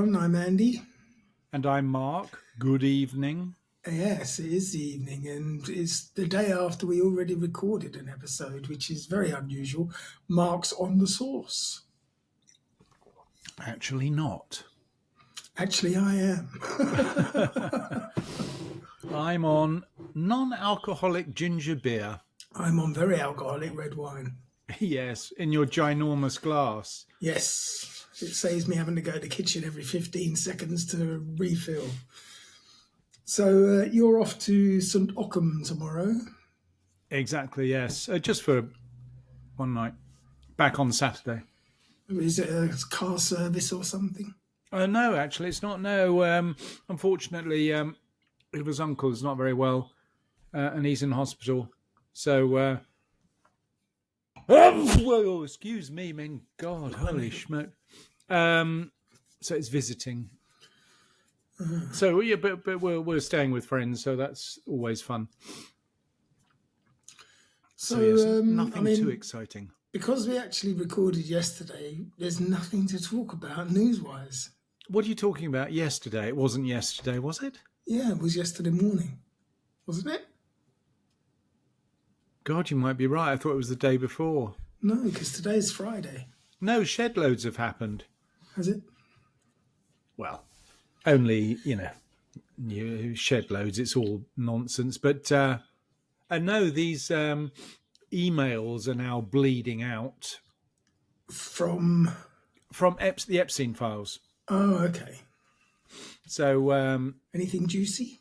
everyone. I'm Andy. And I'm Mark. Good evening. Yes, it is the evening, and it's the day after we already recorded an episode, which is very unusual. Mark's on the source. Actually not. Actually, I am. I'm on non-alcoholic ginger beer. I'm on very alcoholic red wine. Yes, in your ginormous glass. Yes, it saves me having to go to the kitchen every 15 seconds to refill. So you're off to St. Occam tomorrow? Exactly, yes. Just for one night. Back on Saturday. Is it a car service or something? No, actually, it's not. No, unfortunately, his uncle's not very well, and he's in hospital. So, whoa, excuse me, man. God, holy schmuck. So it's visiting. So yeah, but we're staying with friends, so that's always fun. So yes, nothing too exciting. Because we actually recorded yesterday, there's nothing to talk about news-wise. What are you talking about yesterday? It wasn't yesterday, was it? Yeah, it was yesterday morning, wasn't it? God, you might be right. I thought it was the day before. No, because today's Friday. No, shed loads have happened. Has it? Well, only, you shed loads. It's all nonsense. But no, these emails are now bleeding out. From the Epstein files. Oh, okay. So anything juicy?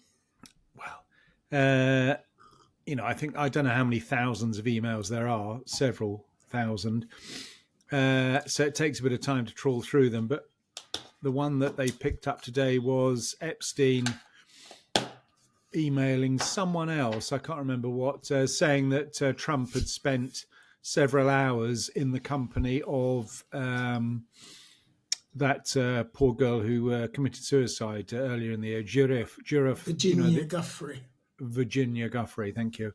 Well, I don't know how many thousands of emails there are, several thousand. So it takes a bit of time to trawl through them. But the one that they picked up today was Epstein emailing someone else, I can't remember what, saying that Trump had spent several hours in the company of that poor girl who committed suicide earlier in the year, Virginia Giuffre. Virginia Giuffre, thank you.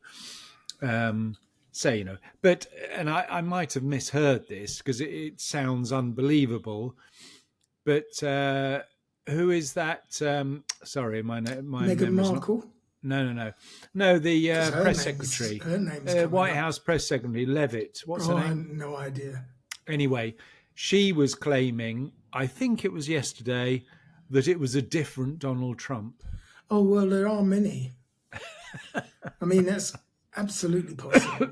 But I might have misheard this because it sounds unbelievable. But who is that? Sorry, my Meghan Markle. No. The press secretary, her name's White House press secretary, Levitt. What's her name? I have no idea. Anyway, she was claiming, I think it was yesterday, that it was a different Donald Trump. Oh well, there are many. I mean, that's absolutely possible.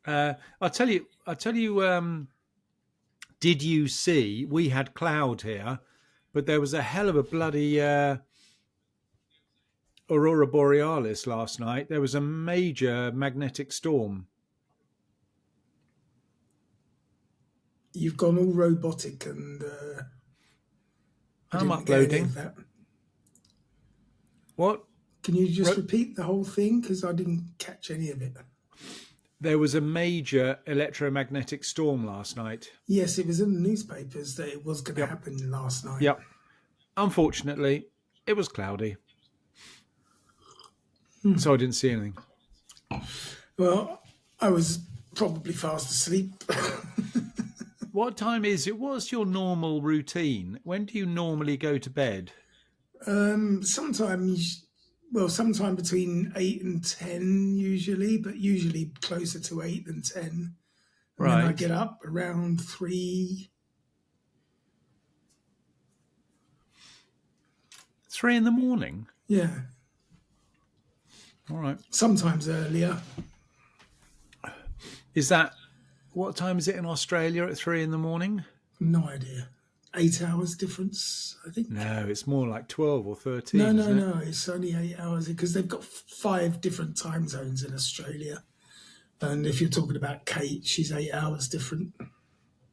I'll tell you. Did you see? We had cloud here, but there was a hell of a bloody aurora borealis last night. There was a major magnetic storm. You've gone all robotic, and I'm uploading. What? Can you just repeat the whole thing? Because I didn't catch any of it. There was a major electromagnetic storm last night. Yes, it was in the newspapers that it was going to happen last night. Yep. Unfortunately, it was cloudy. So I didn't see anything. Well, I was probably fast asleep. What time is it? What's your normal routine? When do you normally go to bed? Sometime between 8 and 10 usually, but usually closer to 8 than 10. And right. Then I get up around 3. 3 in the morning? Yeah. All right. Sometimes earlier. What time is it in Australia at 3 in the morning? No idea. 8 hours difference, I think. No, it's more like 12 or 13. No. It's only 8 hours because they've got 5 different time zones in Australia. And if you're talking about Kate, she's 8 hours different.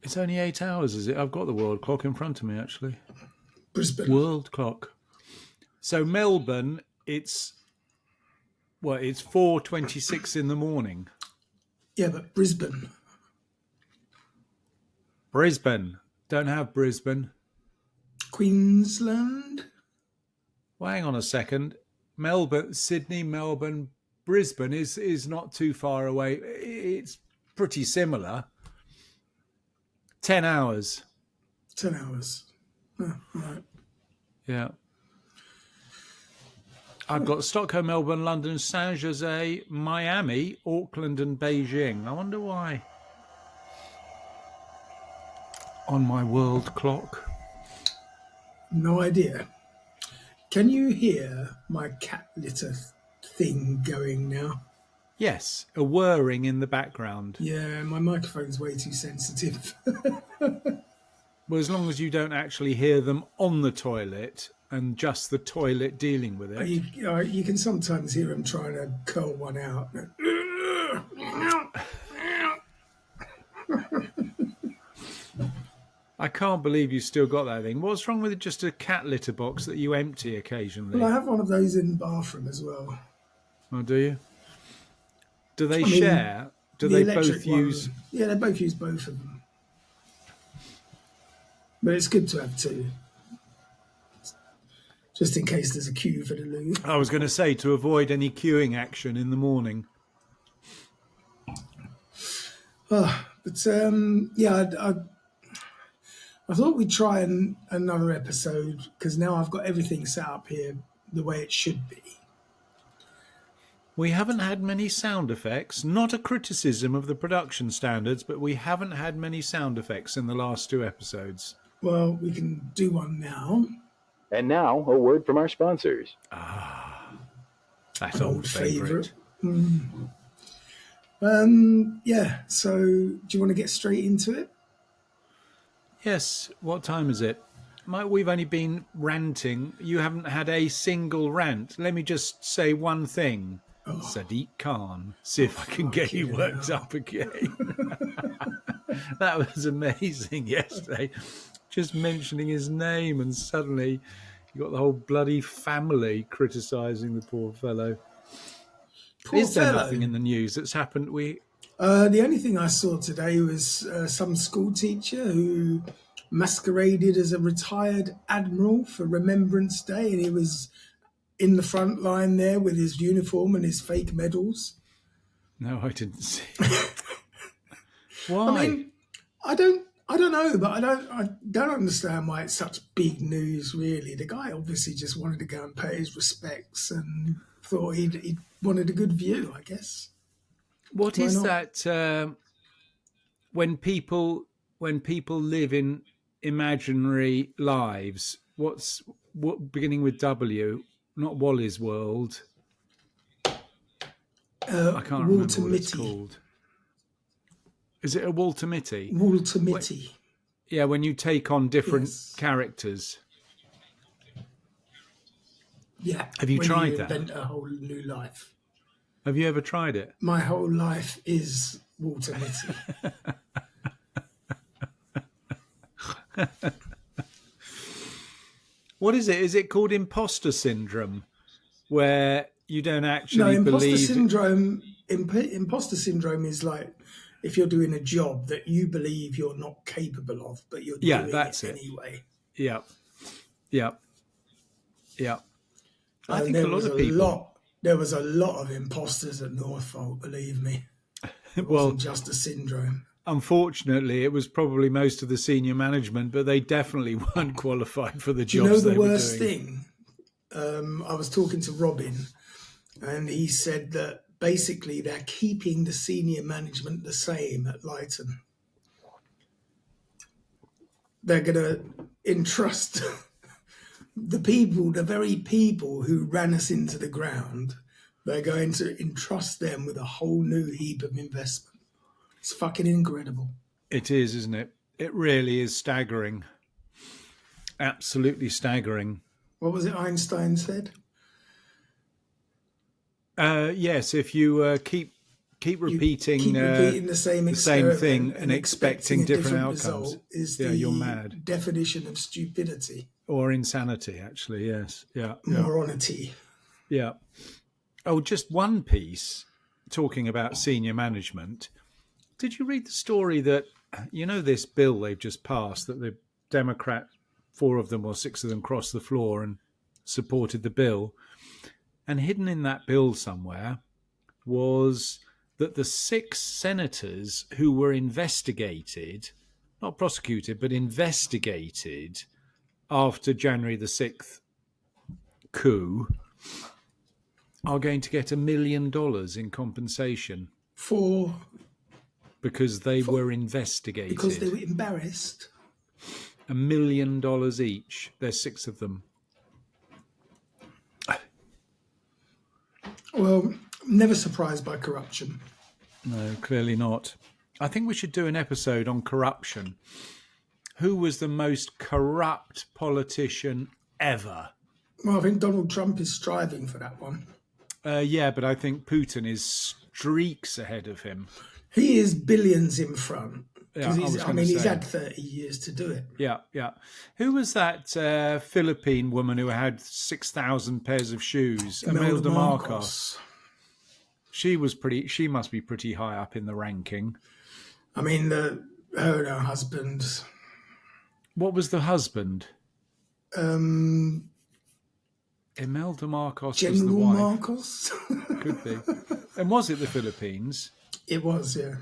It's only 8 hours, is it? I've got the world clock in front of me, actually. Brisbane. World clock. So Melbourne, it's 4:26 in the morning. Yeah, but Brisbane. Don't have Brisbane. Queensland? Well, hang on a second. Sydney, Melbourne, Brisbane is not too far away. It's pretty similar. 10 hours. 10 hours. Right. Yeah. I've got Stockholm, Melbourne, London, San Jose, Miami, Auckland, and Beijing. I wonder why. On my world clock. No idea. Can you hear my cat litter thing going now? Yes, a whirring in the background. Yeah, my microphone's way too sensitive. Well, as long as you don't actually hear them on the toilet and just the toilet dealing with it. You can sometimes hear him trying to curl one out. I can't believe you still got that thing. What's wrong with just a cat litter box that you empty occasionally? Well, I have one of those in the bathroom as well. Oh, do you? Do they share? Do they both use? Yeah, they both use both of them. But it's good to have two, just in case there's a queue for the loo. I was going to say, to avoid any queuing action in the morning. But yeah, I thought we'd try another episode because now I've got everything set up here the way it should be. We haven't had many sound effects. Not a criticism of the production standards, but we haven't had many sound effects in the last 2 episodes. Well, we can do one now. And now, a word from our sponsors. That old favourite. Yeah, so do you want to get straight into it? Yes. What time is it? We've only been ranting. You haven't had a single rant. Let me just say one thing. Sadiq Khan. See if I can get you worked up again. That was amazing yesterday. Just mentioning his name, and suddenly you got the whole bloody family criticising the poor fellow. Is there nothing in the news that's happened? The only thing I saw today was some school teacher who masqueraded as a retired admiral for Remembrance Day, and he was in the front line there with his uniform and his fake medals. No, I didn't see. Why? I mean, I don't know, but I don't understand why it's such big news. Really, the guy obviously just wanted to go and pay his respects and thought he wanted a good view, I guess. What is that? When people live in imaginary lives, what beginning with W? Not Wally's World. I can't remember what it's called. Is it a Walter Mitty? Walter Mitty. Yeah, when you take on different characters. Yeah. Have you tried that? Invent a whole new life. Have you ever tried it? My whole life is Walter Mitty. What is it? Is it called imposter syndrome, where you don't actually believe? Imposter syndrome is like if you're doing a job that you believe you're not capable of, but you're doing it anyway. Yeah. I think a lot of people. There was a lot of imposters at Norfolk, believe me. It wasn't just a syndrome. Unfortunately, it was probably most of the senior management, but they definitely weren't qualified for the jobs. Do you know the they were worst doing. thing? I was talking to Robin, and he said that basically they're keeping the senior management the same at Leighton. They're going to entrust the very people who ran us into the ground, they're going to entrust them with a whole new heap of investment. It's fucking incredible. It is, isn't it? It really is staggering. Absolutely staggering. What was it Einstein said? Yes, if you keep repeating the same thing and expecting different outcomes, is you're mad. Definition of stupidity. Or insanity, actually, yes. Yeah. Moronity. Yeah. Oh, just one piece talking about senior management. Did you read the story that, this bill they've just passed, that the Democrat, 4 of them or 6 of them crossed the floor and supported the bill? And hidden in that bill somewhere was that the 6 senators who were investigated, not prosecuted, but investigated after January the 6th coup are going to get $1 million in compensation for because they were because investigated. they were embarrassed. $1 million each. There's 6 of them. Well, never surprised by corruption. No, clearly not. I think we should do an episode on corruption. Who was the most corrupt politician ever? Well, I think Donald Trump is striving for that one. Yeah, but I think Putin is streaks ahead of him. He is billions in front. Yeah, He's had 30 years to do it. Yeah, yeah. Who was that Philippine woman who had 6,000 pairs of shoes? Imelda Imelda Marcos. Marcos. She must be pretty high up in the ranking. I mean, her and her husband. What was the husband? Imelda Marcos was the General wife. Marcos? Could be. And was it the Philippines? It was, yeah.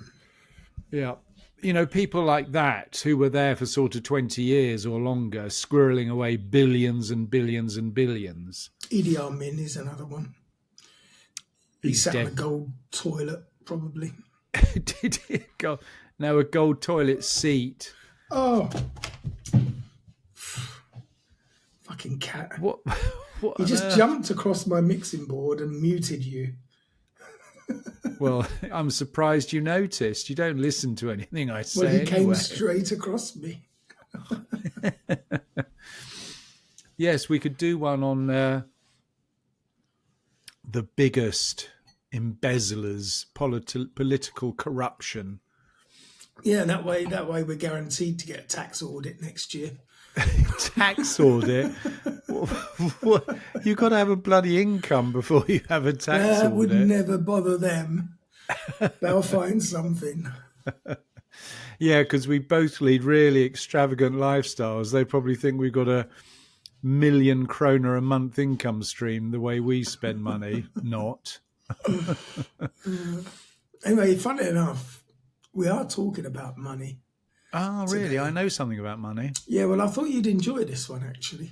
Yeah. You know, people like that who were there for sort of 20 years or longer, squirreling away billions and billions and billions. Idi Amin is another one. He He's sat dead. on a gold toilet, probably. Did it go? Now a gold toilet seat. Oh. Fucking cat. What He on just earth? jumped across my mixing board and muted you. Well, I'm surprised you noticed. You don't listen to anything I say. Well, he came anyway. straight across me. Yes, we could do one on the biggest embezzlers, political corruption. Yeah, that way we're guaranteed to get a tax audit next year. Tax audit? What? You've got to have a bloody income before you have a tax That audit. would never bother them. They'll find something. Yeah, because we both lead really extravagant lifestyles. They probably think we've got a £1 million a month income stream the way we spend money. Not. Anyway, funny enough, we are talking about money. Oh, really? Today. I know something about money. Yeah, well, I thought you'd enjoy this one, actually.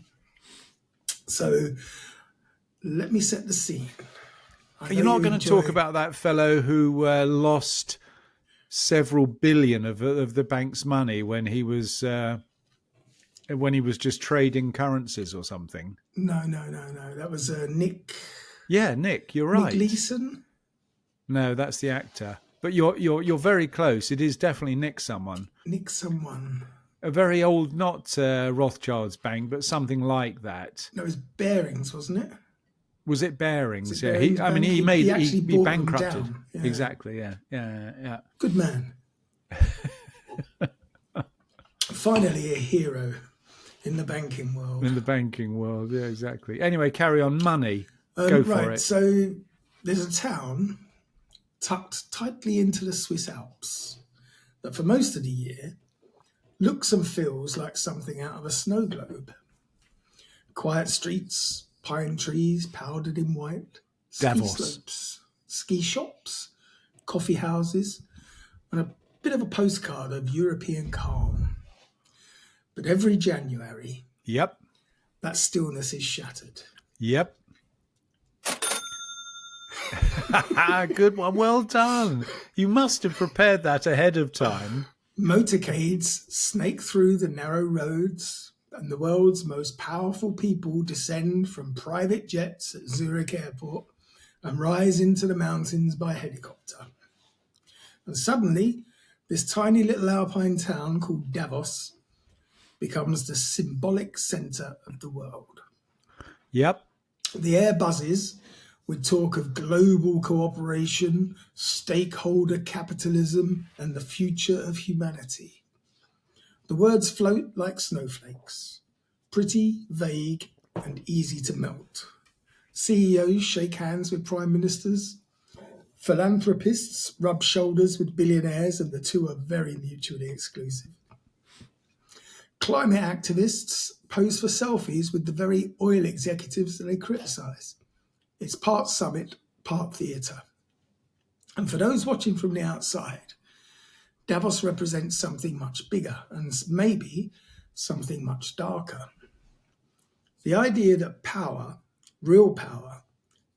So let me set the scene. You're not going to talk about that fellow who lost several billion of the bank's money when he was just trading currencies or something. No. That was Nick. Yeah, Nick, you're right. Nick Leeson. No, that's the actor. But you're very close. It is definitely Nick someone. Nick someone. A very old, not Rothschild's bank, but something like that. No, it was Bearings, wasn't it? Was it Bearings? Was it Yeah. Bearings Bank? He actually He bought them bankrupted. down. Yeah. Exactly. Yeah. Good man. Finally, a hero in the banking world. In the banking world, yeah, exactly. Anyway, carry on. Money. Go for right, it. so there's a town tucked tightly into the Swiss Alps that for most of the year looks and feels like something out of a snow globe. Quiet streets, pine trees powdered in white, ski Davos. slopes, ski shops, coffee houses, and a bit of a postcard of European calm. But every January, Yep. that stillness is shattered. Yep. Good one. Well done. You must have prepared that ahead of time. Motorcades snake through the narrow roads, and the world's most powerful people descend from private jets at Zurich Airport and rise into the mountains by helicopter. And suddenly, this tiny little alpine town called Davos becomes the symbolic centre of the world. Yep. The air buzzes with talk of global cooperation, stakeholder capitalism, and the future of humanity. The words float like snowflakes, pretty, vague, and easy to melt. CEOs shake hands with prime ministers. Philanthropists rub shoulders with billionaires, and the two are very mutually exclusive. Climate activists pose for selfies with the very oil executives that they criticise. It's part summit, part theatre. And for those watching from the outside, Davos represents something much bigger and maybe something much darker. The idea that power, real power,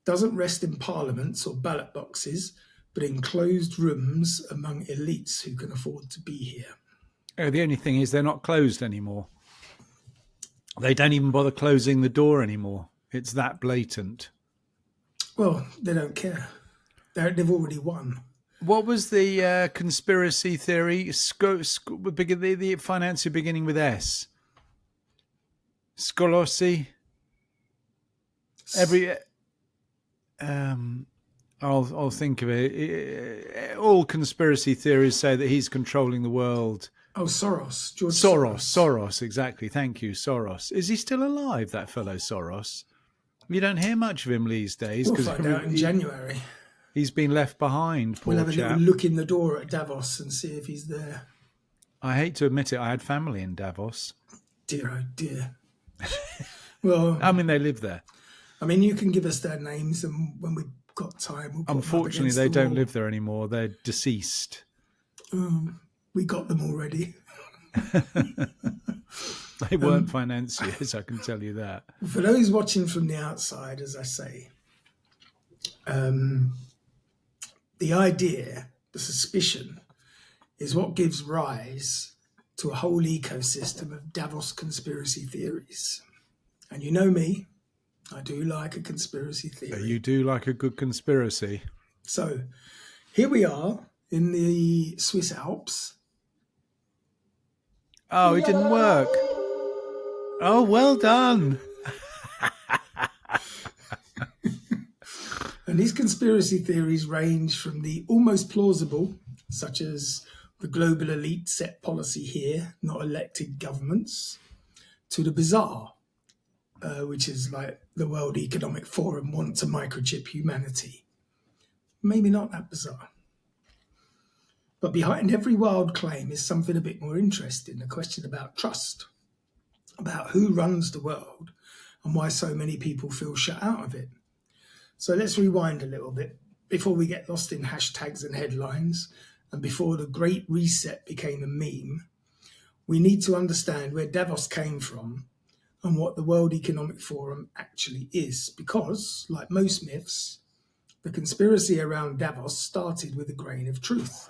doesn't rest in parliaments or ballot boxes, but in closed rooms among elites who can afford to be here. The only thing is they're not closed anymore. They don't even bother closing the door anymore. It's that blatant. Well, they don't care. They've already won. What was the conspiracy theory? The financier beginning with S. Scolosi. I'll think of it. All conspiracy theories say that he's controlling the world. Oh, Soros. George Soros, exactly. Thank you, Soros. Is he still alive, that fellow Soros? You don't hear much of him these days. We'll find out in January. He's been left behind, poor We'll have a chap. little look in the door at Davos and see if he's there. I hate to admit it, I had family in Davos. Dear, oh dear. Well, I mean, they live there. I mean, you can give us their names, and when we've got time, we'll put Unfortunately, they don't live there anymore. They're deceased. We got them already. They weren't financiers, I can tell you that. For those watching from the outside, as I say, the idea, the suspicion, is what gives rise to a whole ecosystem of Davos conspiracy theories. And you know me, I do like a conspiracy theory. You do like a good conspiracy. So here we are in the Swiss Alps. Oh, it didn't work. Oh, well done. And these conspiracy theories range from the almost plausible, such as the global elite set policy here, not elected governments, to the bizarre, which is like the World Economic Forum want to microchip humanity. Maybe not that bizarre. But behind every wild claim is something a bit more interesting, a question about trust, about who runs the world and why so many people feel shut out of it. So let's rewind a little bit before we get lost in hashtags and headlines, and before the Great Reset became a meme. We need to understand where Davos came from and what the World Economic Forum actually is, because, like most myths, the conspiracy around Davos started with a grain of truth.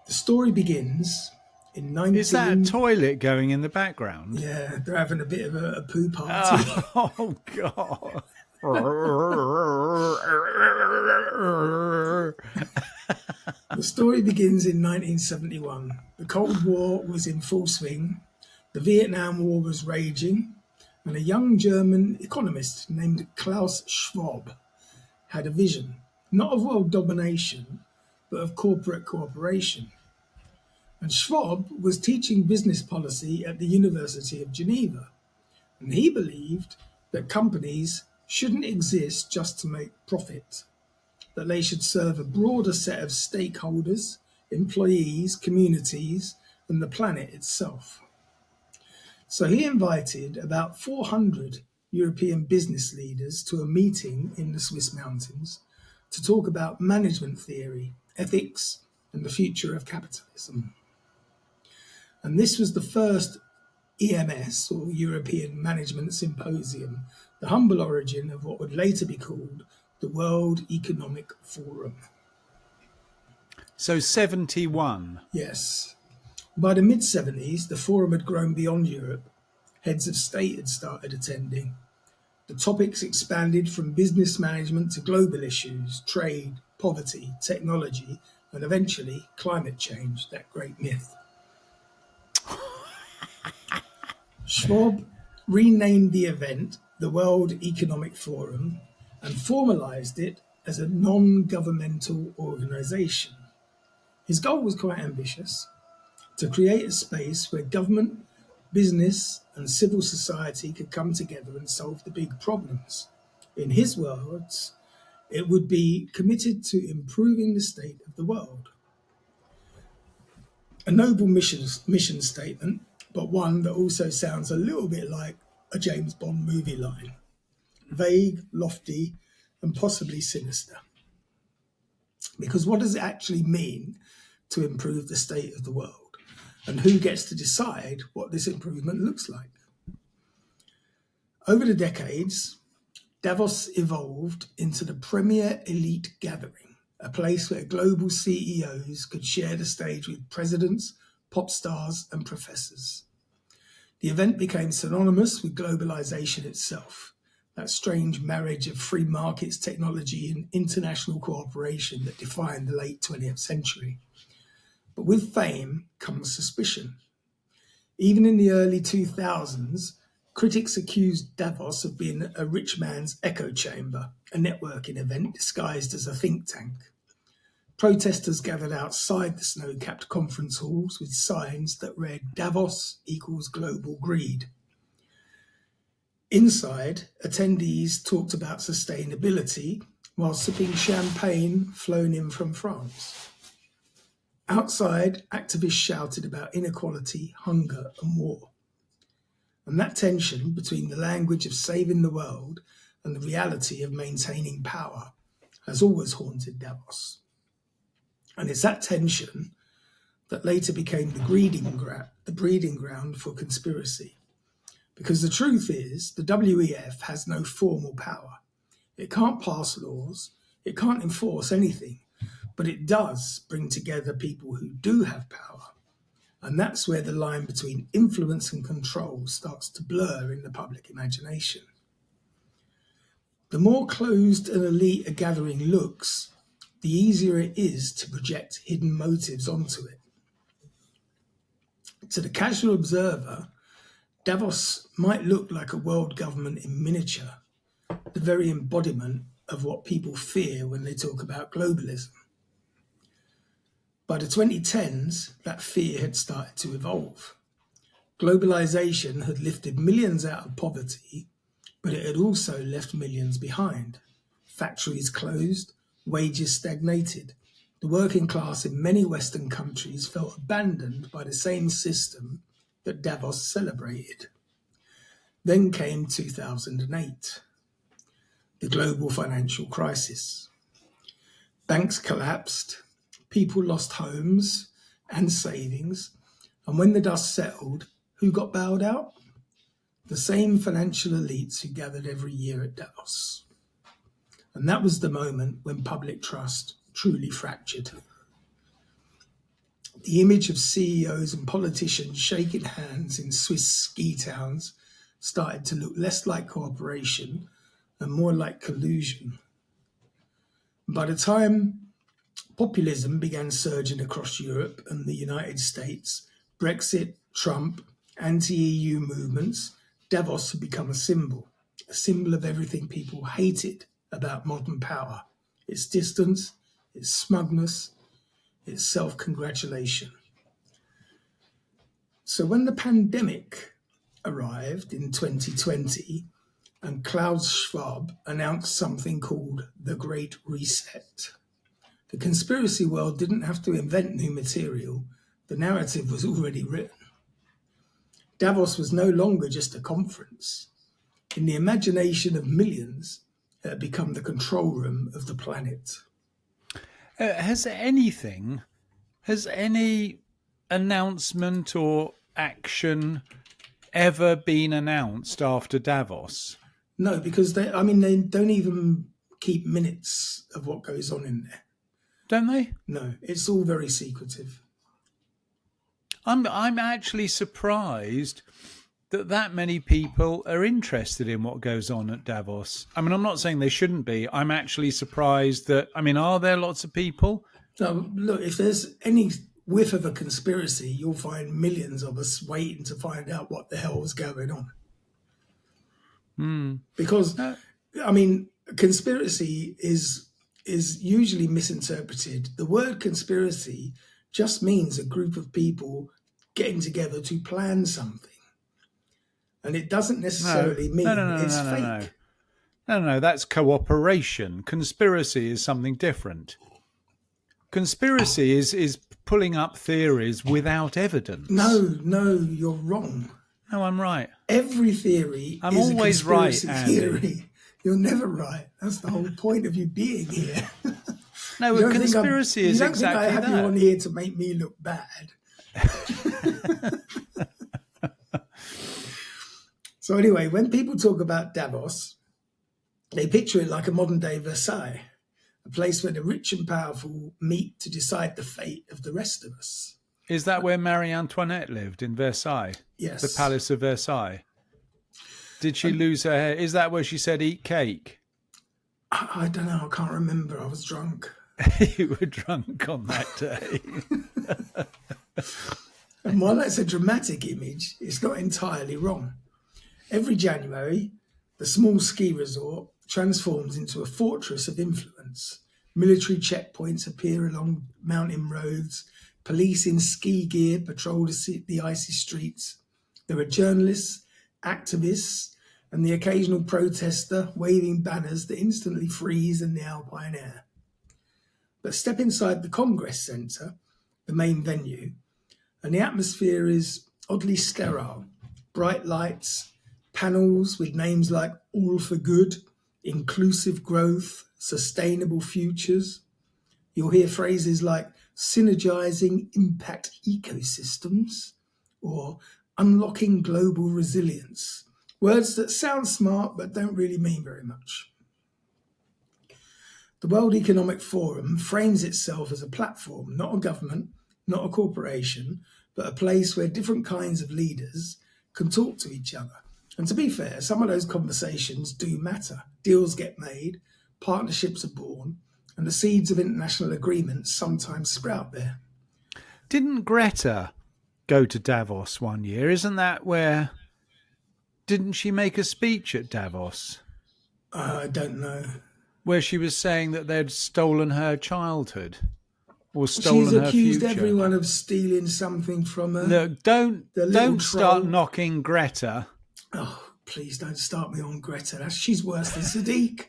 The story begins in 19... Is that a toilet going in the background? Yeah, they're having a bit of a poo party. Oh, God. The story begins in 1971. The Cold War was in full swing. The Vietnam War was raging. And a young German economist named Klaus Schwab had a vision, not of world domination, but of corporate cooperation. And Schwab was teaching business policy at the University of Geneva. And he believed that companies shouldn't exist just to make profit, that they should serve a broader set of stakeholders, employees, communities, and the planet itself. So he invited about 400 European business leaders to a meeting in the Swiss mountains to talk about management theory, ethics, and the future of capitalism. And this was the first EMS, or European Management Symposium, the humble origin of what would later be called the World Economic Forum. So 71. Yes. By the mid-70s, the forum had grown beyond Europe. Heads of state had started attending. The topics expanded from business management to global issues, trade, poverty, technology, and eventually climate change, that great myth. Schwab renamed the event the World Economic Forum and formalized it as a non-governmental organization. His goal was quite ambitious: to create a space where government, business, and civil society could come together and solve the big problems. In his words, it would be committed to improving the state of the world. A noble mission statement, but one that also sounds a little bit like a James Bond movie line. Vague, lofty, and possibly sinister. Because what does it actually mean to improve the state of the world? And who gets to decide what this improvement looks like? Over the decades, Davos evolved into the premier elite gathering, a place where global CEOs could share the stage with presidents, pop stars, and professors. The event became synonymous with globalization itself, that strange marriage of free markets, technology, and international cooperation that defined the late 20th century. But with fame comes suspicion. Even in the early 2000s, critics accused Davos of being a rich man's echo chamber, a networking event disguised as a think tank. Protesters gathered outside the snow-capped conference halls with signs that read Davos equals global greed. Inside, attendees talked about sustainability while sipping champagne flown in from France. Outside, activists shouted about inequality, hunger, and war. And that tension between the language of saving the world and the reality of maintaining power has always haunted Davos. And it's that tension that later became the breeding ground for conspiracy. Because the truth is, the WEF has no formal power. It can't pass laws, it can't enforce anything, but it does bring together people who do have power. And that's where the line between influence and control starts to blur in the public imagination. The more closed and elite a gathering looks, the easier it is to project hidden motives onto it. To the casual observer, Davos might look like a world government in miniature, the very embodiment of what people fear when they talk about globalism. By the 2010s, that fear had started to evolve. Globalization had lifted millions out of poverty, but it had also left millions behind. Factories closed, wages stagnated. The working class in many Western countries felt abandoned by the same system that Davos celebrated. Then came 2008, the global financial crisis. Banks collapsed, people lost homes and savings, and when the dust settled, who got bailed out? The same financial elites who gathered every year at Davos. And that was the moment when public trust truly fractured. The image of CEOs and politicians shaking hands in Swiss ski towns started to look less like cooperation and more like collusion. By the time populism began surging across Europe and the United States, Brexit, Trump, anti-EU movements, Davos had become a symbol of everything people hated about modern power: its distance, its smugness, its self-congratulation. So when the pandemic arrived in 2020 and Klaus Schwab announced something called the Great Reset, the conspiracy world didn't have to invent new material. The narrative was already written. Davos was no longer just a conference. In the imagination of millions, it had become the control room of the planet. Has any announcement or action ever been announced after Davos? No, because they don't even keep minutes of what goes on in there. Don't they? No, it's all very secretive. I'm actually surprised that many people are interested in what goes on at Davos. I mean, I'm not saying they shouldn't be. I'm actually surprised that, are there lots of people? No, look, if there's any whiff of a conspiracy, you'll find millions of us waiting to find out what the hell is going on. Because, conspiracy is usually misinterpreted. The word conspiracy just means a group of people getting together to plan something. And it doesn't necessarily mean it's fake. No, that's cooperation. Conspiracy is something different. Conspiracy is pulling up theories without evidence. No, you're wrong. No, I'm right. Every theory I'm is always a conspiracy right, Andy. theory. You're never right. That's the whole point of you being here. No, a conspiracy is exactly that. You don't think I have you on here to make me look bad. So anyway, when people talk about Davos, they picture it like a modern-day Versailles, a place where the rich and powerful meet to decide the fate of the rest of us. Is that where Marie Antoinette lived, in Versailles? Yes. The Palace of Versailles. Did she lose her hair? Is that where she said, eat cake? I don't know. I can't remember. I was drunk. You were drunk on that day. And while that's a dramatic image, it's not entirely wrong. Every January, the small ski resort transforms into a fortress of influence. Military checkpoints appear along mountain roads. Police in ski gear patrol the icy streets. There are journalists, activists, and the occasional protester waving banners that instantly freeze in the alpine air. But step inside the Congress Centre, the main venue, and the atmosphere is oddly sterile. Bright lights, panels with names like All for Good, Inclusive Growth, Sustainable Futures. You'll hear phrases like synergizing impact ecosystems or unlocking global resilience. Words that sound smart but don't really mean very much. The World Economic Forum frames itself as a platform, not a government, not a corporation, but a place where different kinds of leaders can talk to each other. And to be fair, some of those conversations do matter. Deals get made, partnerships are born, and the seeds of international agreements sometimes sprout there. Didn't Greta go to Davos one year? Isn't that where... Didn't she make a speech at Davos? I don't know. Where she was saying that they'd stolen her childhood or stolen She's her accused future. everyone of stealing something from her. Look, don't start troll. knocking Greta. Oh, please don't start me on Greta. She's worse than Sadiq.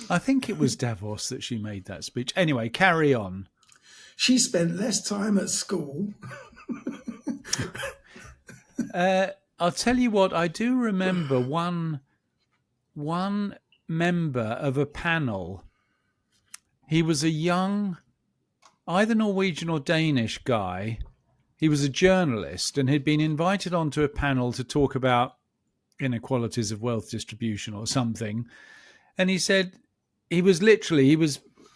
I think it was Davos that she made that speech. Anyway, carry on. She spent less time at school. I'll tell you what, I do remember one member of a panel. He was a young, either Norwegian or Danish guy. He was a journalist and had been invited onto a panel to talk about inequalities of wealth distribution or something. And he said he was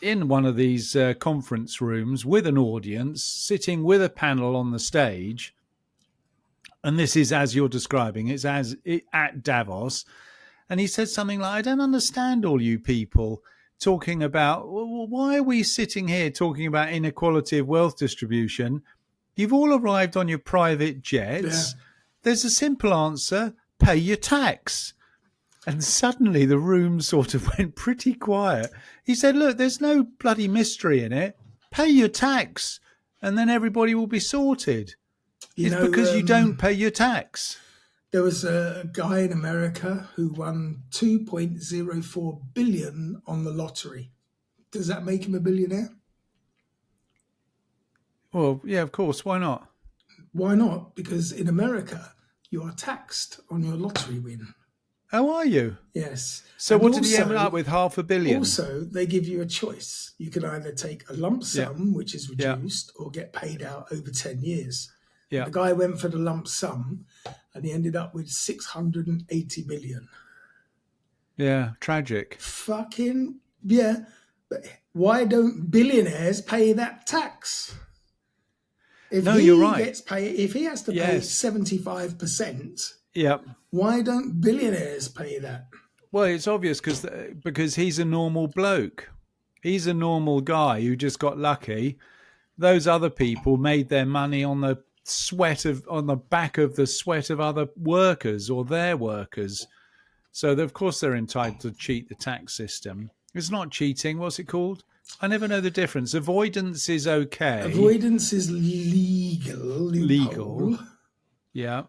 in one of these conference rooms with an audience, sitting with a panel on the stage. And this is as you're describing, it's at Davos. And he said something like, I don't understand all you people talking about, well, why are we sitting here talking about inequality of wealth distribution? You've all arrived on your private jets. Yeah. There's a simple answer, pay your tax. And suddenly the room sort of went pretty quiet. He said, look, there's no bloody mystery in it. Pay your tax and then everybody will be sorted. It's because you don't pay your tax. There was a guy in America who won $2.04 billion on the lottery. Does that make him a billionaire? Well, yeah, of course. Why not? Why not? Because in America, you are taxed on your lottery win. Oh, are you? Yes. So what did he end up with? $500 million? Also, they give you a choice. You can either take a lump sum, which is reduced, or get paid out over 10 years. Yeah. The guy went for the lump sum and he ended up with 680 million. Yeah, tragic. Fucking, yeah. But why don't billionaires pay that tax? You're right. If he has to pay 75%, why don't billionaires pay that? Well, it's obvious because he's a normal bloke. He's a normal guy who just got lucky. Those other people made their money on the back of the sweat of other workers or their workers. So of course they're entitled to cheat the tax system. It's not cheating. What's it called? I never know the difference. Avoidance is okay. Avoidance is legal. Yeah.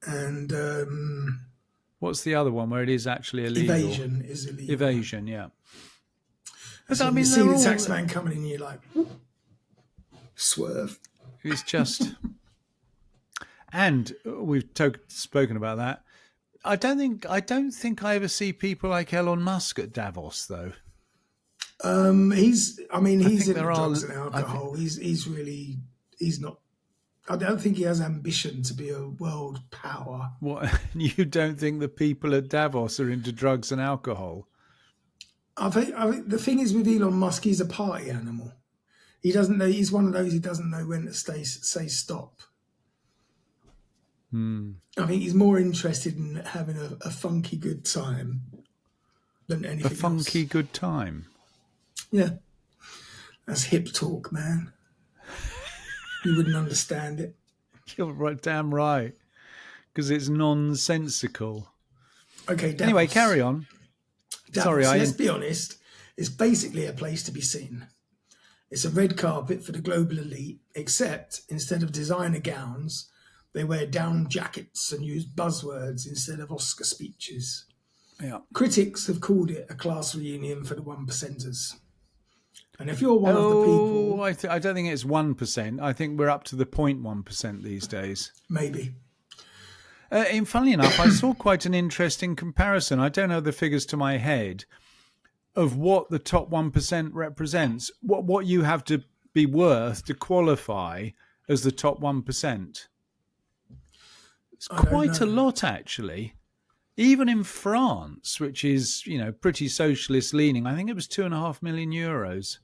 And what's the other one where it is actually illegal? Evasion is illegal. Evasion, yeah. So you see the tax man coming in and you're like, whoop, swerve. It's just... And we've spoken about that. I don't think I ever see people like Elon Musk at Davos, though. He's in drugs and alcohol. He's not I don't think he has ambition to be a world power. What, you don't think the people at Davos are into drugs and alcohol? I think the thing is with Elon Musk, he's a party animal. He doesn't know. He's one of those who doesn't know when to say stop. I think he's more interested in having a funky good time than anything A funky else. good time. Yeah, that's hip talk, man. You wouldn't understand it. You're right, damn right, because it's nonsensical. Okay, Davos. Anyway, carry on. Davos, Sorry, let's be honest. It's basically a place to be seen. It's a red carpet for the global elite, except instead of designer gowns, they wear down jackets and use buzzwords instead of Oscar speeches. Yeah. Critics have called it a class reunion for the one percenters. And if you're one of the people... I don't think it's 1%. I think we're up to the 0.1% these days. Maybe. And funnily enough, I saw quite an interesting comparison. I don't know the figures to my head of what the top 1% represents, what you have to be worth to qualify as the top 1%. It's quite a lot, actually. Even in France, which is, pretty socialist leaning, I think it was 2.5 million euros.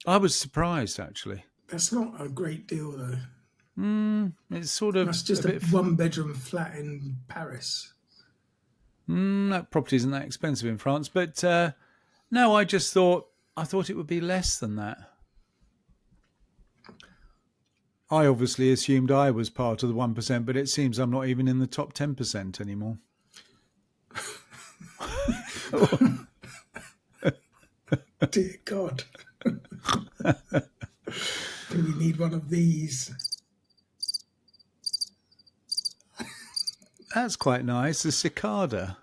I was surprised, actually. That's not a great deal, though. It's sort of... That's just a one-bedroom flat in Paris. That property isn't that expensive in France. But no, I thought it would be less than that. I obviously assumed I was part of the 1%, but it seems I'm not even in the top 10% anymore. Dear God. Do we need one of these? That's quite nice, a cicada.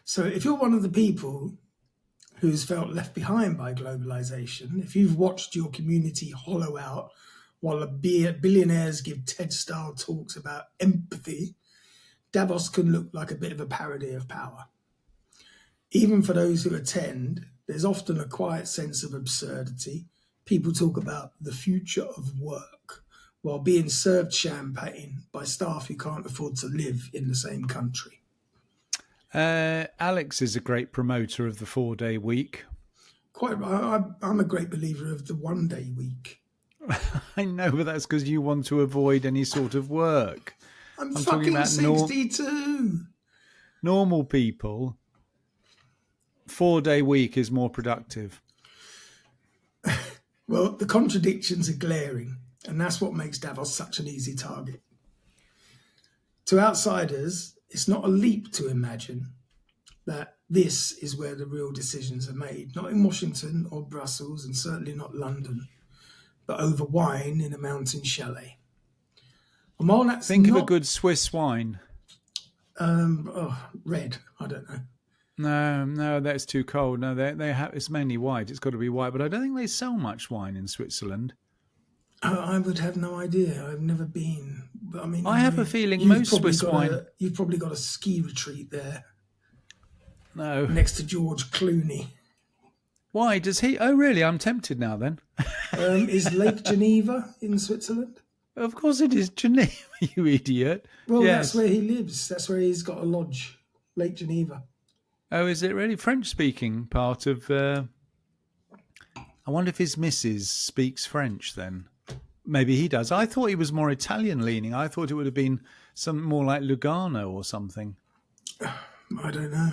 So if you're one of the people who's felt left behind by globalization, if you've watched your community hollow out while billionaires give TED-style talks about empathy, Davos can look like a bit of a parody of power. Even for those who attend, there's often a quiet sense of absurdity. People talk about the future of work while being served champagne by staff who can't afford to live in the same country. Alex is a great promoter of the 4-day week. I'm a great believer of the 1-day week. I know, but that's because you want to avoid any sort of work. I'm fucking about 62. Normal people, 4-day week is more productive. Well, the contradictions are glaring, and that's what makes Davos such an easy target. To outsiders, it's not a leap to imagine that this is where the real decisions are made, not in Washington or Brussels, and certainly not London, but over wine in a mountain chalet. And while that's Think of a good Swiss wine. Red, I don't know. No, that's too cold. No, they have. It's mainly white. It's got to be white, but I don't think they sell much wine in Switzerland. I would have no idea. I've never been. But I mean, I have a feeling most Swiss wine. You've probably got a ski retreat there. No, next to George Clooney. Why does he? Oh, really? I'm tempted now. Then is Lake Geneva in Switzerland? Of course it is Geneva. You idiot. Well, yes. That's where he lives. That's where he's got a lodge. Lake Geneva. Oh, is it really French-speaking part of... I wonder if his missus speaks French then. Maybe he does. I thought he was more Italian-leaning. I thought it would have been something more like Lugano or something. I don't know.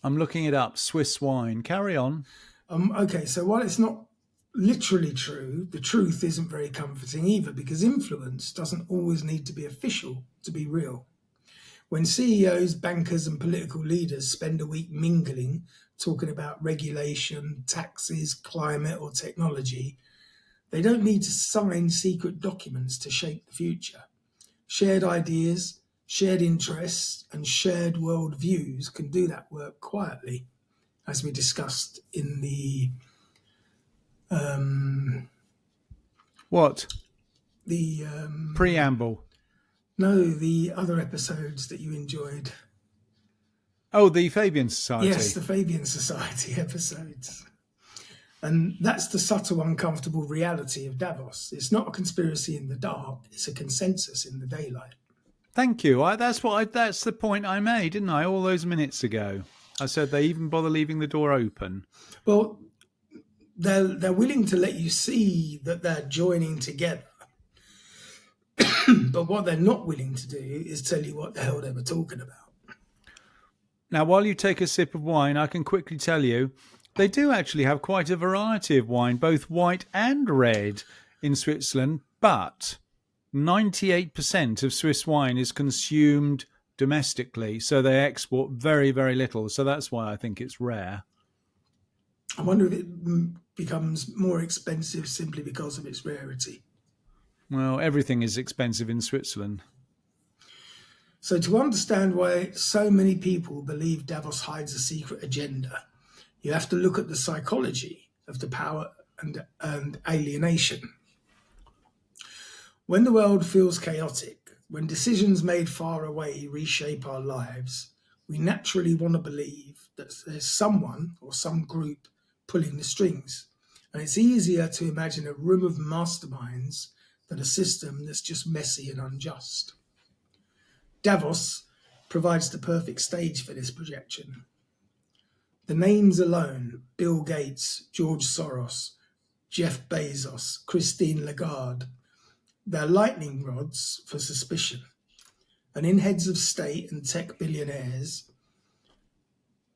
I'm looking it up. Swiss wine. Carry on. Okay, so while it's not literally true, the truth isn't very comforting either, because influence doesn't always need to be official to be real. When CEOs, bankers and political leaders spend a week mingling, talking about regulation, taxes, climate or technology, they don't need to sign secret documents to shape the future. Shared ideas, shared interests and shared world views can do that work quietly, as we discussed in the... What? The... preamble. No, the other episodes that you enjoyed. Oh, the Fabian Society. Yes, the Fabian Society episodes. And that's the subtle, uncomfortable reality of Davos. It's not a conspiracy in the dark, it's a consensus in the daylight. Thank you. That's the point I made, didn't I? All those minutes ago, I said they even bother leaving the door open. Well, they're willing to let you see that they're joining together. But what they're not willing to do is tell you what the hell they were talking about. Now, while you take a sip of wine, I can quickly tell you they do actually have quite a variety of wine, both white and red, in Switzerland, but 98% of Swiss wine is consumed domestically, so they export very, very little. So that's why I think it's rare. I wonder if it becomes more expensive simply because of its rarity. Well, everything is expensive in Switzerland. So to understand why so many people believe Davos hides a secret agenda, you have to look at the psychology of the power and alienation. When the world feels chaotic, when decisions made far away reshape our lives, we naturally want to believe that there's someone or some group pulling the strings. And it's easier to imagine a room of masterminds than a system that's just messy and unjust. Davos provides the perfect stage for this projection. The names alone, Bill Gates, George Soros, Jeff Bezos, Christine Lagarde, they're lightning rods for suspicion. And in heads of state and tech billionaires,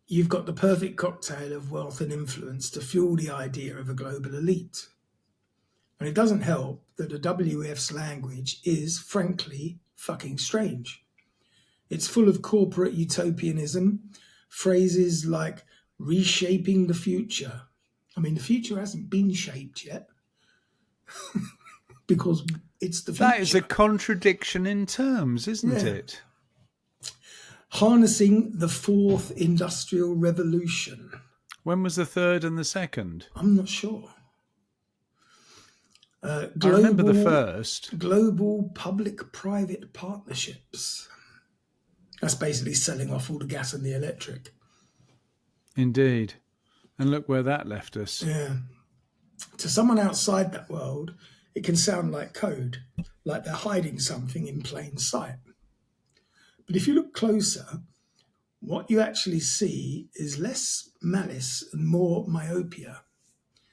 you've got the perfect cocktail of wealth and influence to fuel the idea of a global elite. And it doesn't help that the WEF's language is, frankly, fucking strange. It's full of corporate utopianism, phrases like reshaping the future. I mean, the future hasn't been shaped yet because it's the future. That is a contradiction in terms, isn't it? Harnessing the fourth industrial revolution. When was the third and the second? I'm not sure. I remember the first. Global public-private partnerships. That's basically selling off all the gas and the electric. Indeed. And look where that left us. Yeah. To someone outside that world, it can sound like code, like they're hiding something in plain sight. But if you look closer, what you actually see is less malice and more myopia.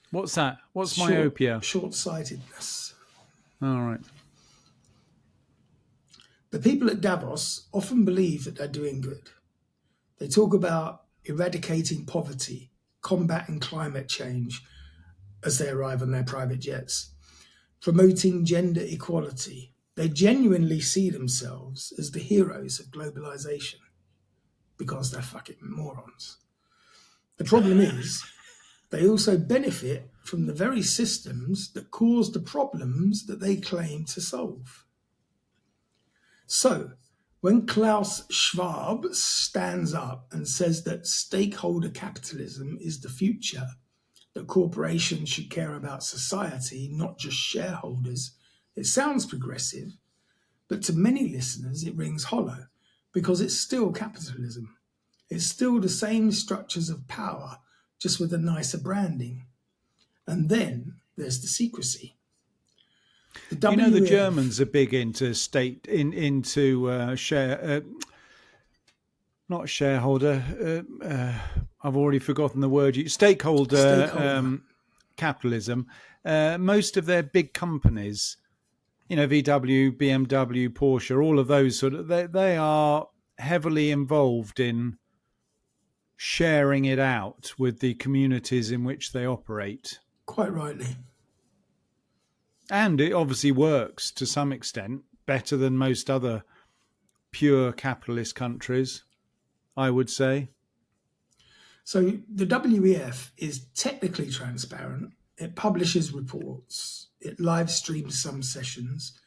What's that? What's myopia? Short-sightedness. All right. The people at Davos often believe that they're doing good. They talk about eradicating poverty, combating climate change as they arrive on their private jets, promoting gender equality. They genuinely see themselves as the heroes of globalization because they're fucking morons. The problem is they also benefit from the very systems that cause the problems that they claim to solve. So, when Klaus Schwab stands up and says that stakeholder capitalism is the future, that corporations should care about society, not just shareholders, it sounds progressive, but to many listeners it rings hollow because it's still capitalism. It's still the same structures of power, just with a nicer branding. And then there's the secrecy. The Germans are big into not shareholder. I've already forgotten the word. Stakeholder. Capitalism. Most of their big companies, VW, BMW, Porsche, all of those they are heavily involved in sharing it out with the communities in which they operate. Quite rightly. And it obviously works to some extent better than most other pure capitalist countries, I would say. So the WEF is technically transparent. It publishes reports. It live streams some sessions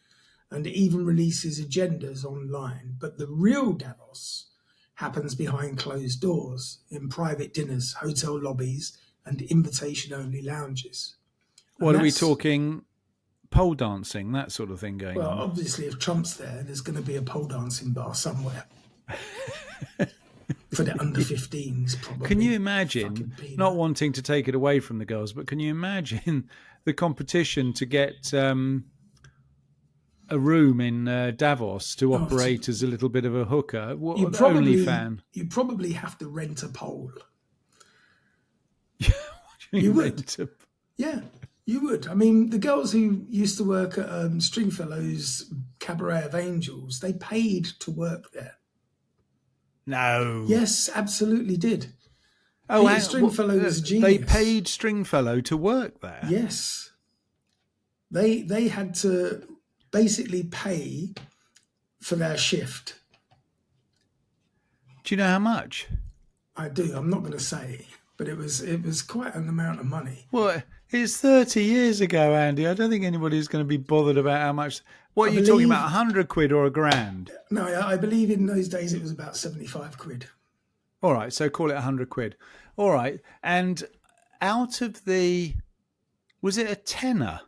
and it even releases agendas online. But the real Davos happens behind closed doors in private dinners, hotel lobbies and invitation-only lounges. What are we talking? Pole dancing, that sort of thing going on? Well, obviously, if Trump's there, there's going to be a pole dancing bar somewhere for the under $1.15 probably. Can you imagine, fucking peanut. not wanting to take it away from the girls, but can you imagine the competition to get a room in Davos to operate as a little bit of a hooker? You probably have to rent a pole. You would. Yeah, you would. I mean, the girls who used to work at Stringfellow's Cabaret of Angels, they paid to work there. No. Yes, absolutely did. Oh, Peter Stringfellow was a genius. They paid Stringfellow to work there? Yes. They had to basically pay for their shift. Do you know how much? I do. I'm not going to say, but it was quite an amount of money. Well, it's 30 years ago, Andy. I don't think anybody's going to be bothered about how much. What are you talking about, 100 quid or a grand? No, I believe in those days it was about 75 quid. All right, so call it 100 quid. All right, and out of the, was it a tenner?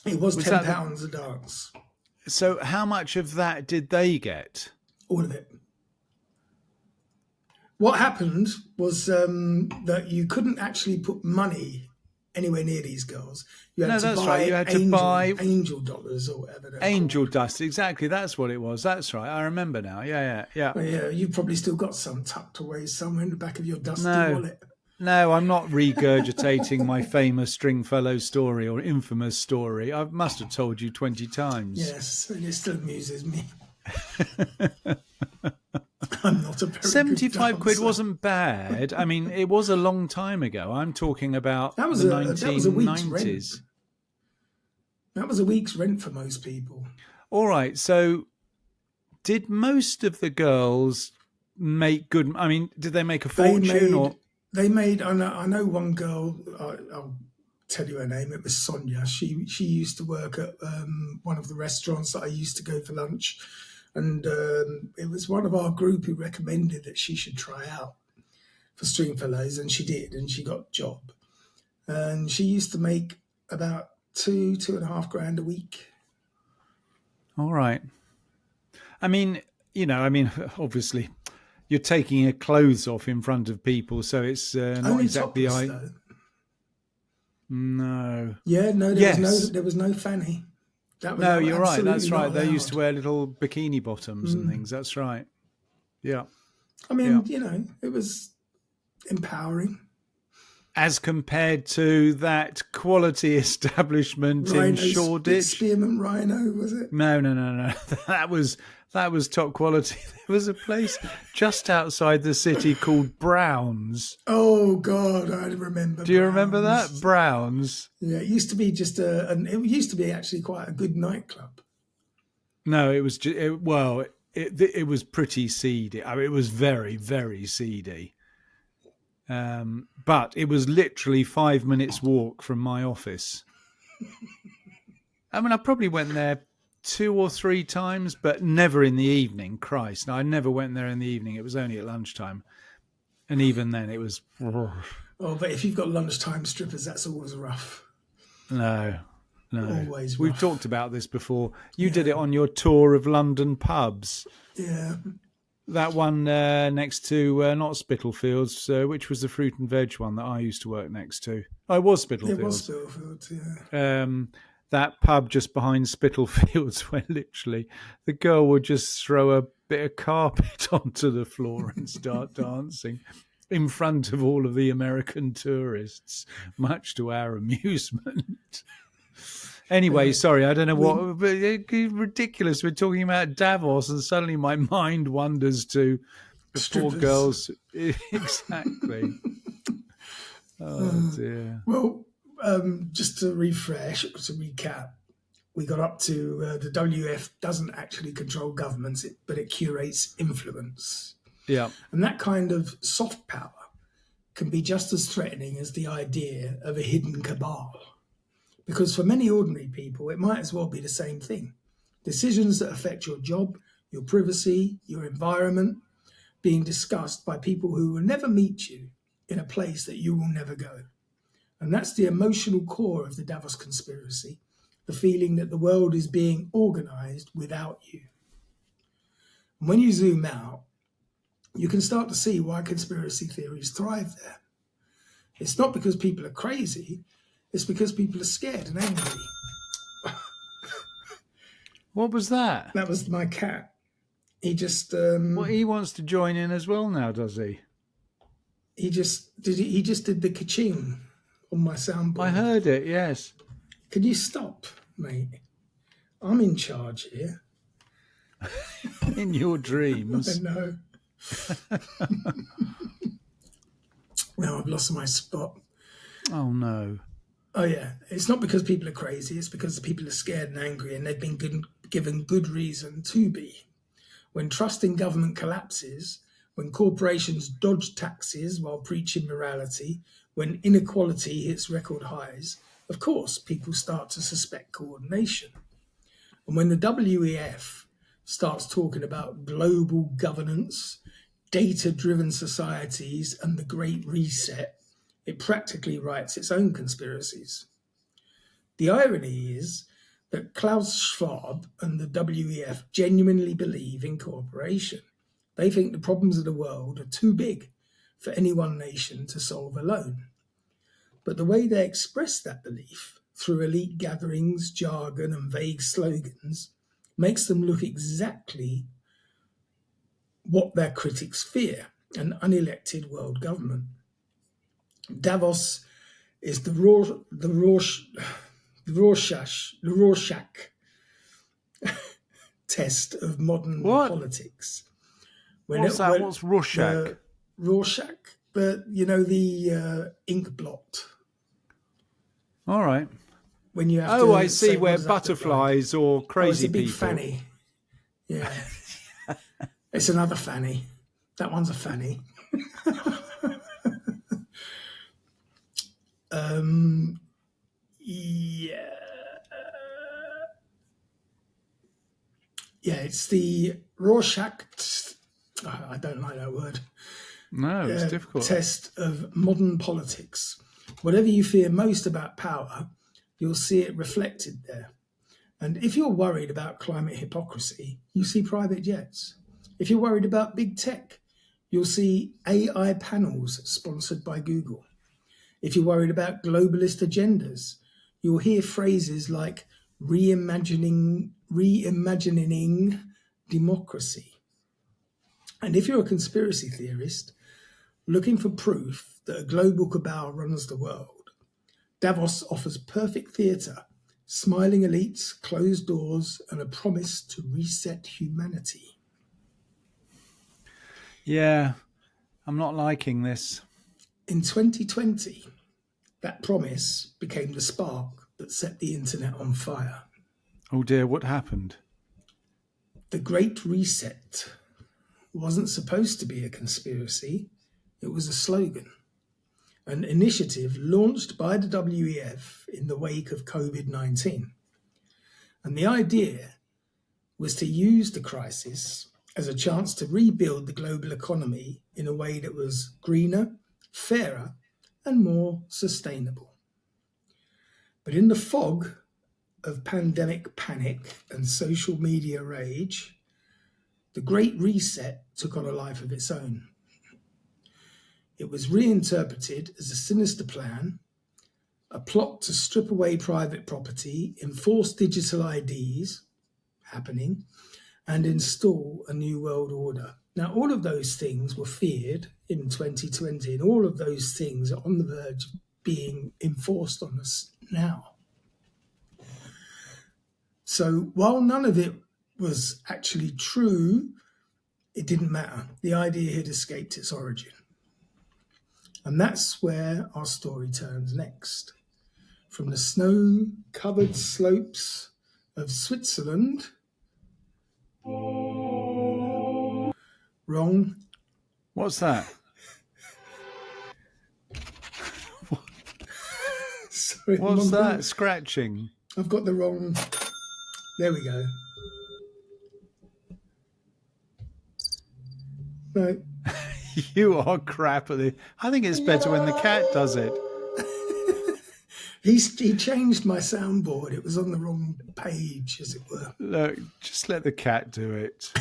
It was £10 a dance. So how much of that did they get? All of it. What happened was that you couldn't actually put money anywhere near these girls. You had to buy right. You had to buy angel dollars or whatever. Angel dust, exactly. That's what it was. That's right. I remember now. Yeah. Well, yeah, you've probably still got some tucked away somewhere in the back of your dusty wallet. No, I'm not regurgitating my famous Stringfellow story or infamous story. I must have told you 20 times. Yes, and it still amuses me. I'm not a very 75 good quid dancer. wasn't bad. I mean, it was a long time ago. I'm talking about That was the a week's 1990s. rent. That was a week's rent for most people. All right. So did most of the girls make good? I mean, did they make a fortune? They made. I know one girl. I'll tell you her name. It was Sonia. She used to work at one of the restaurants that I used to go for lunch. And it was one of our group who recommended that she should try out for Stringfellows, and she did, and she got a job. And she used to make about $2.5 grand a week. All right. I mean, obviously, you're taking your clothes off in front of people, so it's not Only exactly. topless, though. No. Yeah, no, there was no fanny. No, you're right. That's right. They allowed. used to wear little bikini bottoms and things. That's right. Yeah. I mean, it was empowering. As compared to that quality establishment in Shoreditch. Spearmint Rhino, was it? No. That was top quality. There was a place just outside the city called Brown's. Oh God, I remember. Do you remember that? Brown's? Yeah, it used to be it used to be actually quite a good nightclub. No, it was it was pretty seedy. I mean, it was very, very seedy. But it was literally 5 minutes walk from my office. I mean, I probably went there 2 or 3 times, but never in the evening. Christ, no, I never went there in the evening. It was only at lunchtime. And even then it was... Oh, but if you've got lunchtime strippers, that's always rough. No. Always rough. We've talked about this before. You did it on your tour of London pubs. Yeah. That one next to, not Spitalfields, which was the fruit and veg one that I used to work next to. Oh, it was Spitalfields. It was Spitalfields, yeah. That pub just behind Spitalfields where literally the girl would just throw a bit of carpet onto the floor and start dancing in front of all of the American tourists, much to our amusement. Anyway, sorry, I don't know what, but it's ridiculous. We're talking about Davos and suddenly my mind wanders to the Strippers. poor girls. Exactly. Oh, dear. Well, just to recap, we got up to the WEF doesn't actually control governments, but it curates influence. Yeah. And that kind of soft power can be just as threatening as the idea of a hidden cabal. Because for many ordinary people, it might as well be the same thing. Decisions that affect your job, your privacy, your environment, being discussed by people who will never meet you in a place that you will never go. And that's the emotional core of the Davos conspiracy, the feeling that the world is being organized without you. And when you zoom out, you can start to see why conspiracy theories thrive there. It's not because people are crazy, it's because people are scared and angry. What was that? That was my cat. He just Well, he wants to join in as well now, does he? he just did the ka-ching on my soundboard. I heard it, yes. Can you stop, mate? I'm in charge here. In your I dreams. know. Now I've lost my spot. Oh, no. Oh yeah, it's not because people are crazy. It's because people are scared and angry, and they've been given good reason to be. When trust in government collapses, when corporations dodge taxes while preaching morality, when inequality hits record highs, of course, people start to suspect coordination. And when the WEF starts talking about global governance, data-driven societies, and the Great Reset, it practically writes its own conspiracies. The irony is that Klaus Schwab and the WEF genuinely believe in cooperation. They think the problems of the world are too big for any one nation to solve alone. But the way they express that belief, through elite gatherings, jargon, and vague slogans, makes them look exactly what their critics fear: an unelected world government. Davos is the Rorschach test of modern politics. What's that? What's Rorschach? Rorschach, the ink blot. All right. When you have I see, where butterflies or crazy it's a big people. fanny. Yeah. It's another fanny. That one's a fanny. Yeah. Yeah, it's the Rorschach. I don't like that word. No, it's difficult. Test of modern politics. Whatever you fear most about power, you'll see it reflected there. And if you're worried about climate hypocrisy, you see private jets. If you're worried about big tech, you'll see AI panels sponsored by Google. If you're worried about globalist agendas, you'll hear phrases like reimagining democracy. And if you're a conspiracy theorist looking for proof that a global cabal runs the world, Davos offers perfect theatre, smiling elites, closed doors, and a promise to reset humanity. Yeah, I'm not liking this. In 2020, that promise became the spark that set the internet on fire. Oh dear, what happened? The Great Reset wasn't supposed to be a conspiracy. It was a slogan, an initiative launched by the WEF in the wake of COVID-19. And the idea was to use the crisis as a chance to rebuild the global economy in a way that was greener, fairer, and more sustainable. But in the fog of pandemic panic and social media rage, the Great Reset took on a life of its own. It was reinterpreted as a sinister plan, a plot to strip away private property, enforce digital IDs happening, and install a new world order. Now, all of those things were feared in 2020, and all of those things are on the verge of being enforced on us now. So while none of it was actually true, it didn't matter. The idea had escaped its origin. And that's where our story turns next. From the snow-covered slopes of Switzerland. Wrong. What's that? Sorry, What's that? Scratching. I've got the wrong. There we go. No. You are crap at this. I think it's better when the cat does it. He changed my soundboard. It was on the wrong page, as it were. Look, just let the cat do it.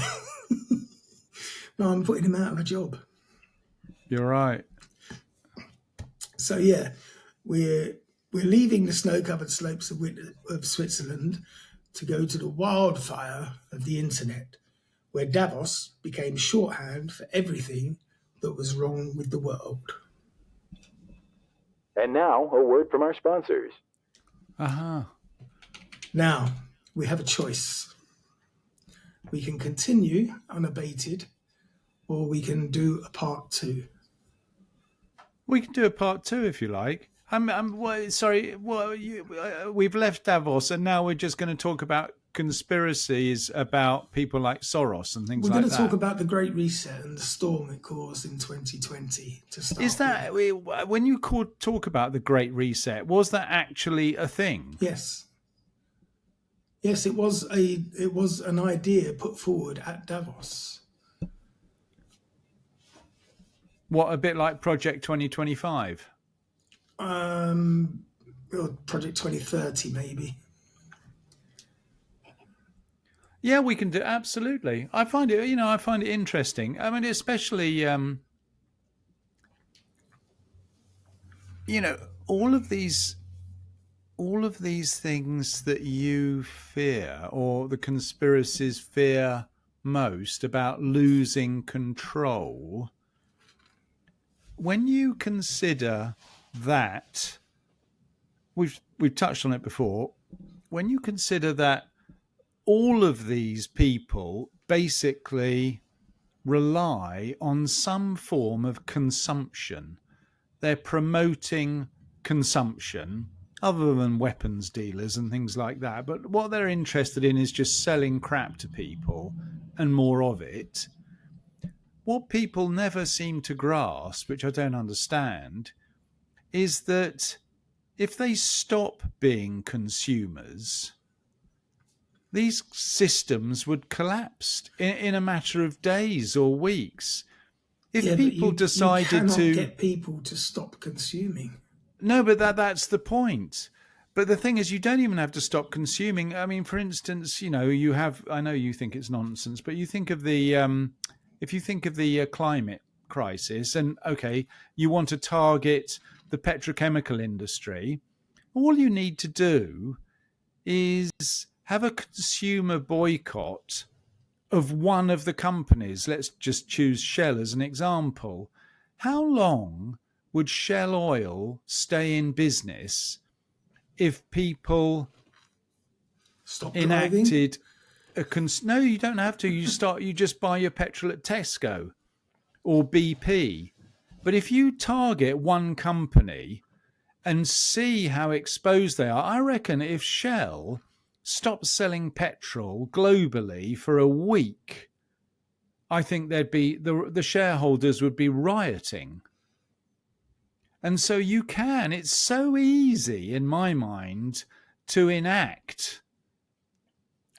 No, I'm putting him out of a job. You're right. So yeah, we're leaving the snow-covered slopes of Switzerland to go to the wildfire of the internet, where Davos became shorthand for everything that was wrong with the world. And now, a word from our sponsors. Uh-huh. Now, we have a choice. We can continue unabated, or we can do a part 2. We can do a part 2 if you like. We've left Davos and now we're just going to talk about conspiracies about people like Soros and things like that. We're going to talk about the Great Reset and the storm it caused in 2020 to start. Is that when you talk about the Great Reset? Was that actually a thing? Yes. Yes, it was an idea put forward at Davos. What, a bit like Project 2025? Or Project 2030, maybe. Yeah, we can do absolutely. I find it interesting. I mean, especially all of these things that you fear, or the conspiracies fear most about losing control. When you consider that, we've touched on it before, when you consider that all of these people basically rely on some form of consumption. They're promoting consumption, other than weapons dealers and things like that. But what they're interested in is just selling crap to people and more of it. What people never seem to grasp, which I don't understand, is that if they stop being consumers, these systems would collapse in a matter of days or weeks. If people decided you cannot to get people to stop consuming. No, but that's the point. But the thing is, you don't even have to stop consuming. I mean, for instance, I know you think it's nonsense, but you think of if you think of the climate crisis, and okay, you want to target the petrochemical industry, all you need to do is have a consumer boycott of one of the companies. Let's just choose Shell as an example. How long would Shell Oil stay in business if people enacted no, you don't have to. You just buy your petrol at Tesco or BP. But if you target one company and see how exposed they are, I reckon if Shell stopped selling petrol globally for a week, I think there'd be the shareholders would be rioting. And so it's so easy in my mind to enact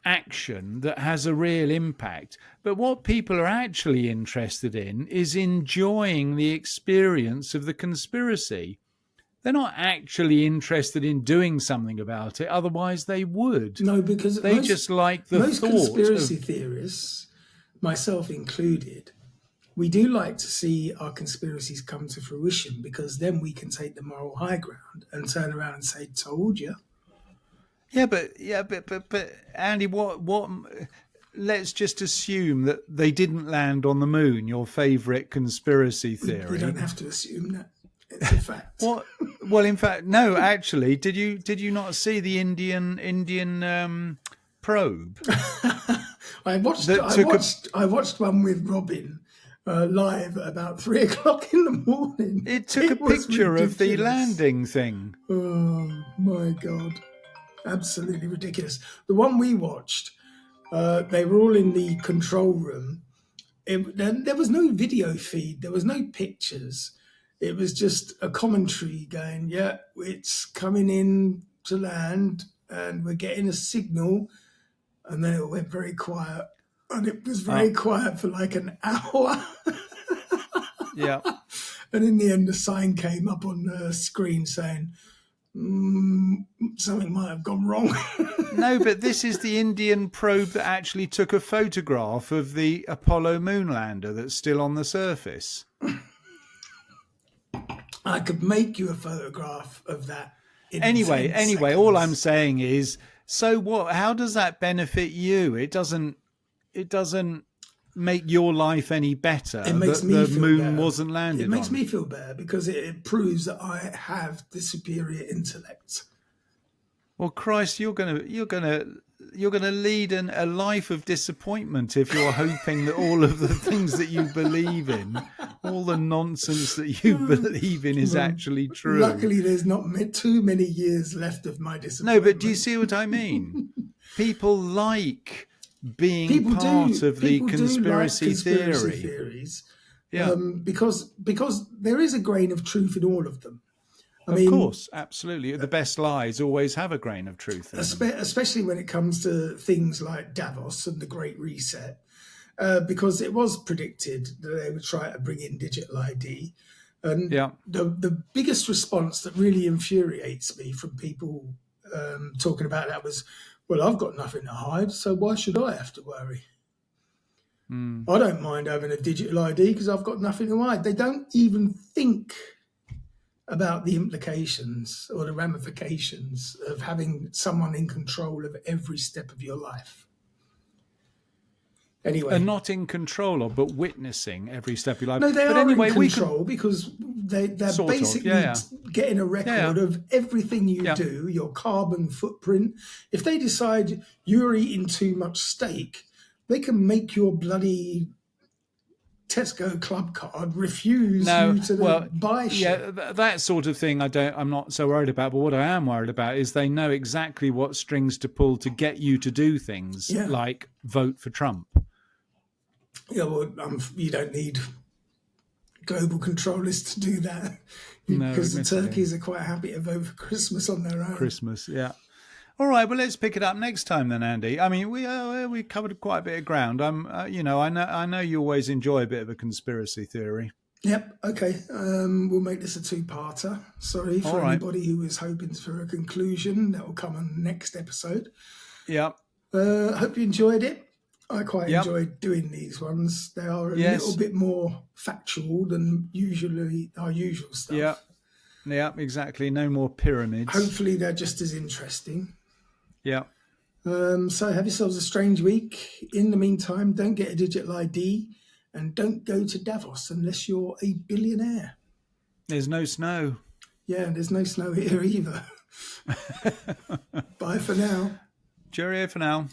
action that has a real impact. But what people are actually interested in is enjoying the experience of the conspiracy. They're not actually interested in doing something about it, otherwise they would. No, because they just like the most thought conspiracy theorists, myself included, we do like to see our conspiracies come to fruition, because then we can take the moral high ground and turn around and say, "Told you." Yeah, but Andy, what? Let's just assume that they didn't land on the moon. Your favourite conspiracy theory. We don't have to assume that. It's a fact. What? Well, in fact, no. Actually, did you not see the Indian probe? I watched one with Robin live at about 3 o'clock in the morning. It took a picture of the landing thing. Oh my God. Absolutely ridiculous. The one we watched, they were all in the control room. There was no video feed. There was no pictures. It was just a commentary going, yeah, it's coming in to land and we're getting a signal. And then it went very quiet. And it was very quiet for like an hour. Yeah. And in the end, the sign came up on the screen saying, Something might have gone wrong. No, but this is the Indian probe that actually took a photograph of the Apollo moon lander that's still on the surface. I could make you a photograph of that. Anyway, all I'm saying is, so what? How does that benefit you? It doesn't make your life any better. It makes me the feel moon better. wasn't landed. It makes on. me feel better because it proves that I have the superior intellect. Well, Christ, you're gonna lead a life of disappointment if you're hoping that all of the things that you believe in, all the nonsense that you believe in, is actually true. Luckily, there's not too many years left of my disappointment. No, but do you see what I mean? People like being part of the conspiracy theories. Yeah, because there is a grain of truth in all of them. Of course, absolutely. The best lies always have a grain of truth in them. Especially when it comes to things like Davos and the Great Reset, because it was predicted that they would try to bring in digital ID. And the biggest response that really infuriates me from people talking about that was, well, I've got nothing to hide, so why should I have to worry? I don't mind having a digital ID because I've got nothing to hide. They don't even think about the implications or the ramifications of having someone in control of every step of your life. Anyway, and not in control of, but witnessing every step of your life. No, they but are anyway, in control because they're basically getting a record of everything you do, your carbon footprint. If they decide you're eating too much steak, they can make your bloody Tesco club card refuse you to buy shit. Yeah, that sort of thing I'm not so worried about, but what I am worried about is they know exactly what strings to pull to get you to do things like vote for Trump. Yeah, well, you don't need global controllers to do that because the turkeys are quite happy to vote for Christmas on their own. Christmas, yeah. All right, well, let's pick it up next time then, Andy. I mean, we covered quite a bit of ground. I know you always enjoy a bit of a conspiracy theory. Yep. Okay. We'll make this a two-parter. Sorry for anybody who was hoping for a conclusion. That will come on the next episode. Yep. Hope you enjoyed it. I quite enjoyed doing these ones. They are a little bit more factual than usually our usual stuff. Yeah. Yeah, exactly. No more pyramids. Hopefully they're just as interesting. Yeah. So have yourselves a strange week. In the meantime, don't get a digital ID and don't go to Davos unless you're a billionaire. There's no snow. Yeah, there's no snow here either. Bye for now. Cheerio for now.